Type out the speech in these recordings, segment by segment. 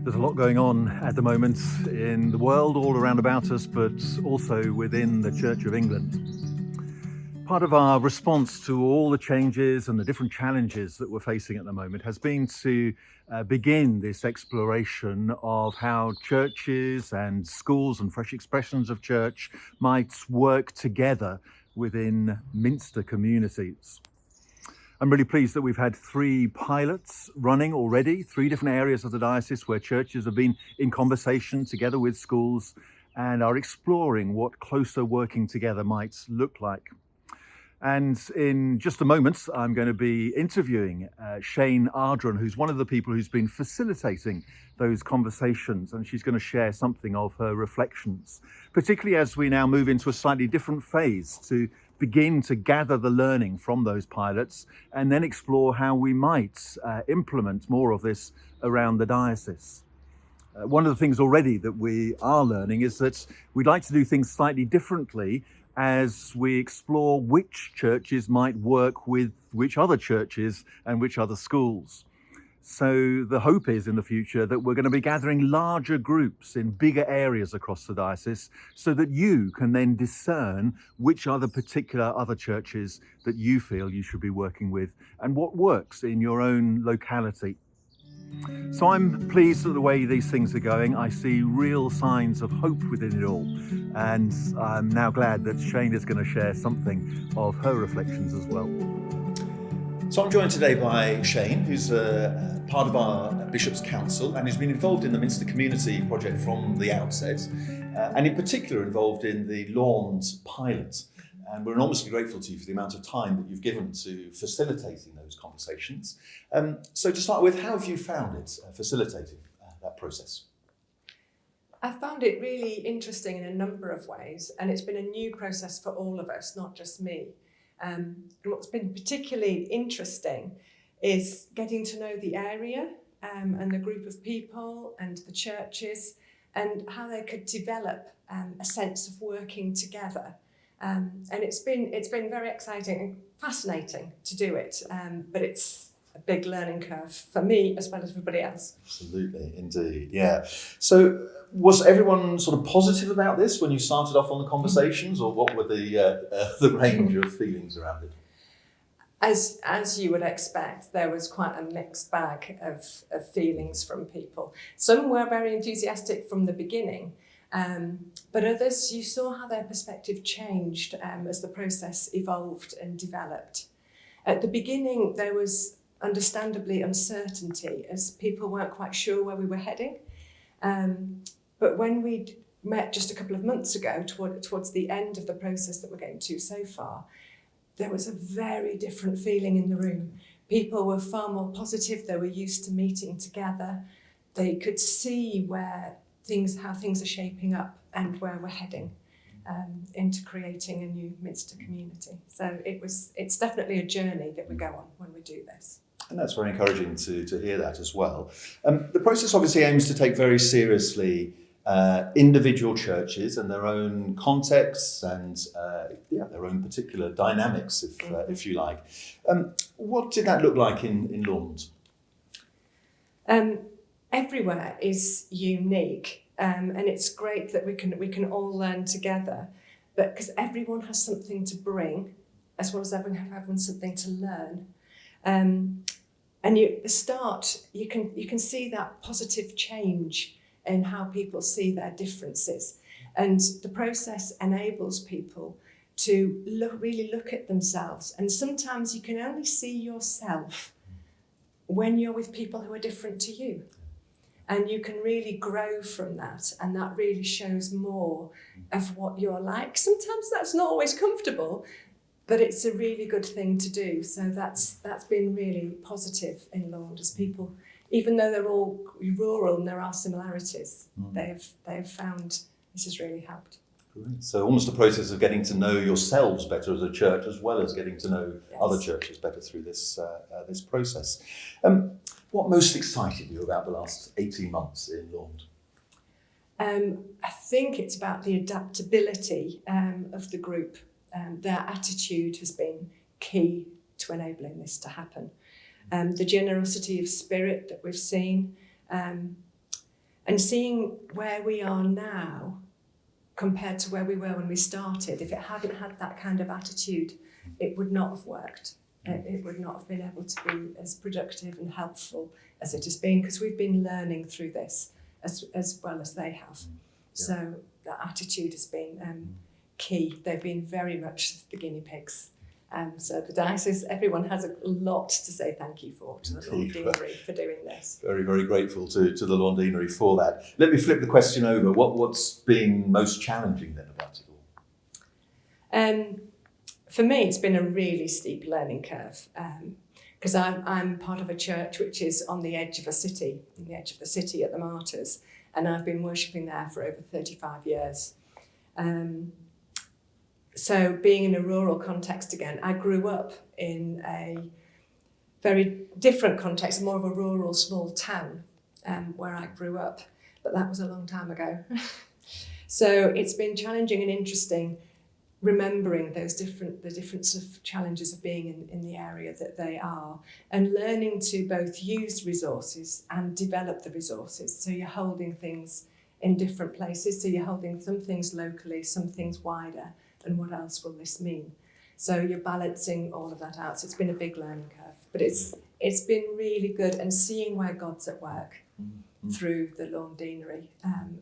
There's a lot going on at the moment in the world all around about us, but also within the Church of England. Part of our response to all the changes and the different challenges that we're facing at the moment has been to begin this exploration of how churches and schools and fresh expressions of church might work together within Minster Communities. I'm really pleased that we've had 3 pilots running already, 3 different areas of the diocese where churches have been in conversation together with schools and are exploring what closer working together might look like. And in just a moment, I'm going to be interviewing Shayne Ardron, who's one of the people who's been facilitating those conversations, and she's going to share something of her reflections, particularly as we now move into a slightly different phase to begin to gather the learning from those pilots and then explore how we might implement more of this around the diocese. One of the things already that we are learning is that we'd like to do things slightly differently as we explore which churches might work with which other churches and which other schools. So the hope is in the future that we're going to be gathering larger groups in bigger areas across the diocese so that you can then discern which are the particular other churches that you feel you should be working with and what works in your own locality. So I'm pleased at the way these things are going. I see real signs of hope within it all. And I'm now glad that Shayne is going to share something of her reflections as well. So I'm joined today by Shayne, who's part of our Bishop's Council and who's been involved in the Minster Community project from the outset, and in particular involved in the Lawns pilot. And we're enormously grateful to you for the amount of time that you've given to facilitating those conversations. So to start with, how have you found it facilitating that process? I found it really interesting in a number of ways, and it's been a new process for all of us, not just me. And what's been particularly interesting is getting to know the area and the group of people and the churches and how they could develop a sense of working together. And it's been very exciting and fascinating to do it, but it's a big learning curve for me as well as everybody else. Absolutely, indeed, yeah. So was everyone sort of positive about this when you started off on the conversations, or what were the range of feelings around it? As you would expect, there was quite a mixed bag of feelings from people. Some were very enthusiastic from the beginning, but others, you saw how their perspective changed as the process evolved and developed. At the beginning, there was understandably uncertainty as people weren't quite sure where we were heading. But when we'd met just a couple of months ago, towards the end of the process that we're getting to so far, there was a very different feeling in the room. People were far more positive. They were used to meeting together. They could see how things are shaping up and where we're heading into creating a new Minster community. So it's definitely a journey that we go on when we do this. And that's very encouraging to hear that as well. The process obviously aims to take very seriously individual churches and their own contexts and their own particular dynamics, if you like. What did that look like in Lawns? Everywhere is unique, and it's great that we can all learn together, but because everyone has something to bring, as well as everyone something to learn. And at the start, you can see that positive change in how people see their differences. And the process enables people to really look at themselves. And sometimes you can only see yourself when you're with people who are different to you. And you can really grow from that. And that really shows more of what you're like. Sometimes that's not always comfortable, but it's a really good thing to do. So that's been really positive in Lawns as people, even though they're all rural and there are similarities, they've found this has really helped. Great. So almost a process of getting to know yourselves better as a church, as well as getting to know other churches better through this process. What most excited you about the last 18 months in Lawns? I think it's about the adaptability of the group. Their attitude has been key to enabling this to happen. The generosity of spirit that we've seen, And seeing where we are now compared to where we were when we started, if it hadn't had that kind of attitude, it would not have worked. It would not have been able to be as productive and helpful as it has been, because we've been learning through this as well as they have. So that attitude has been key. They've been very much the guinea pigs. So the diocese, everyone has a lot to say thank you for to the Lawn Deanery for doing this. Very, very grateful to the Lawn Deanery for that. Let me flip the question over. What's been most challenging then about it all? For me, it's been a really steep learning curve, because I'm part of a church which is on the edge of the city at the Martyrs, and I've been worshipping there for over 35 years. So being in a rural context again, I grew up in a very different context, more of a rural small town where I grew up, but that was a long time ago. So it's been challenging and interesting remembering the different sort of challenges of being in the area that they are, and learning to both use resources and develop the resources. So you're holding things in different places. So you're holding some things locally, some things wider, and what else will this mean? So you're balancing all of that out. So it's been a big learning curve, but it's been really good, and seeing where God's at work through the Lawn Deanery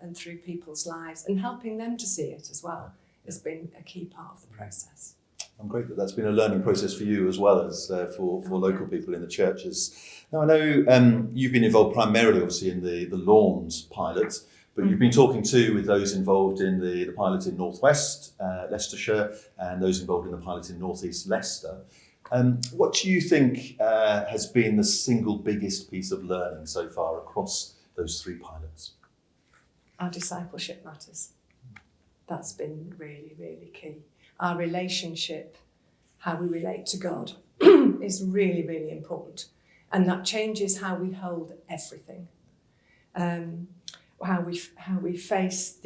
and through people's lives, and helping them to see it as well has been a key part of the process. I'm great that that's been a learning process for you as well as for local people in the churches. Now, I know you've been involved primarily, obviously, in the lawns pilot, but you've been talking too with those involved in the pilot in North West Leicestershire, and those involved in the pilot in North East Leicester. What do you think has been the single biggest piece of learning so far across those three pilots? Our discipleship matters. That's been really, really key. Our relationship, how we relate to God, is really, really important. And that changes how we hold everything. How we face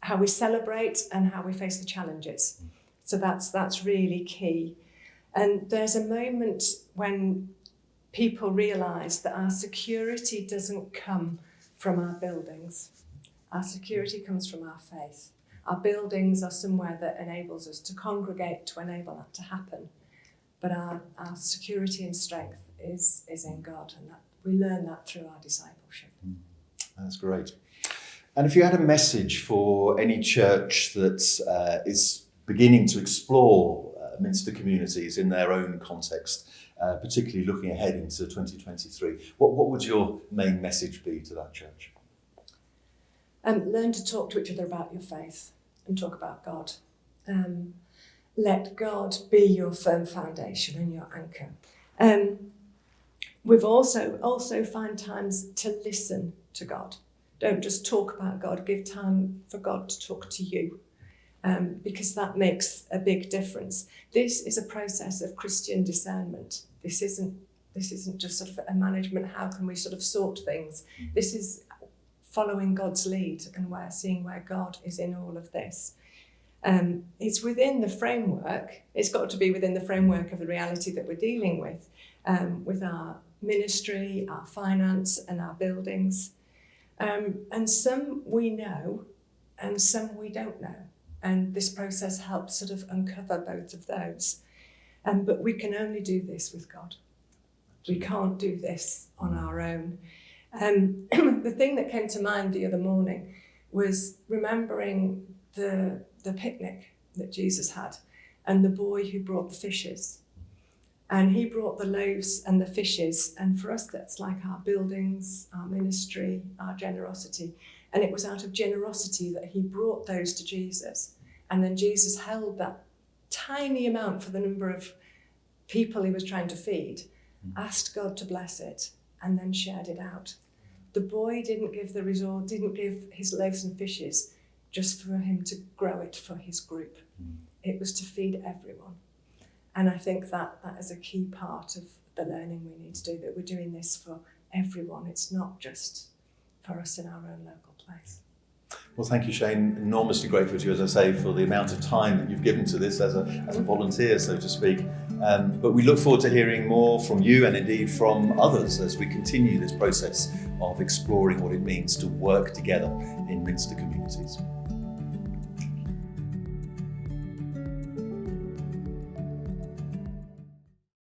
how we celebrate and how we face the challenges. So that's really key. And there's a moment when people realise that our security doesn't come from our buildings. Our security comes from our faith. Our buildings are somewhere that enables us to congregate, to enable that to happen. But our security and strength is in God, and that we learn that through our discipleship. That's great. And if you had a message for any church that is beginning to explore Minster Communities in their own context, particularly looking ahead into 2023, what would your main message be to that church? Learn to talk to each other about your faith and talk about God. Let God be your firm foundation and your anchor. We've also find times to listen to God. Don't just talk about God, give time for God to talk to you, because that makes a big difference. This is a process of Christian discernment. This isn't just sort of a management, how can we sort of sort things? This is following God's lead, and we're seeing where God is in all of this. It's within the framework, it's got to be within the framework of the reality that we're dealing with our ministry, our finance and our buildings. And some we know and some we don't know. And this process helps sort of uncover both of those. But we can only do this with God. We can't do this on our own. The thing that came to mind the other morning was remembering the picnic that Jesus had and the boy who brought the fishes. And he brought the loaves and the fishes. And for us, that's like our buildings, our ministry, our generosity. And it was out of generosity that he brought those to Jesus. And then Jesus held that tiny amount for the number of people he was trying to feed, asked God to bless it, and then shared it out. The boy didn't give the resort, didn't give his loaves and fishes just for him to grow it for his group. It was to feed everyone. And I think that is a key part of the learning we need to do, that we're doing this for everyone. It's not just for us in our own local place. Well, thank you, Shayne. Enormously grateful to you, as I say, for the amount of time that you've given to this as a volunteer, so to speak. But we look forward to hearing more from you and indeed from others as we continue this process of exploring what it means to work together in Minster Communities.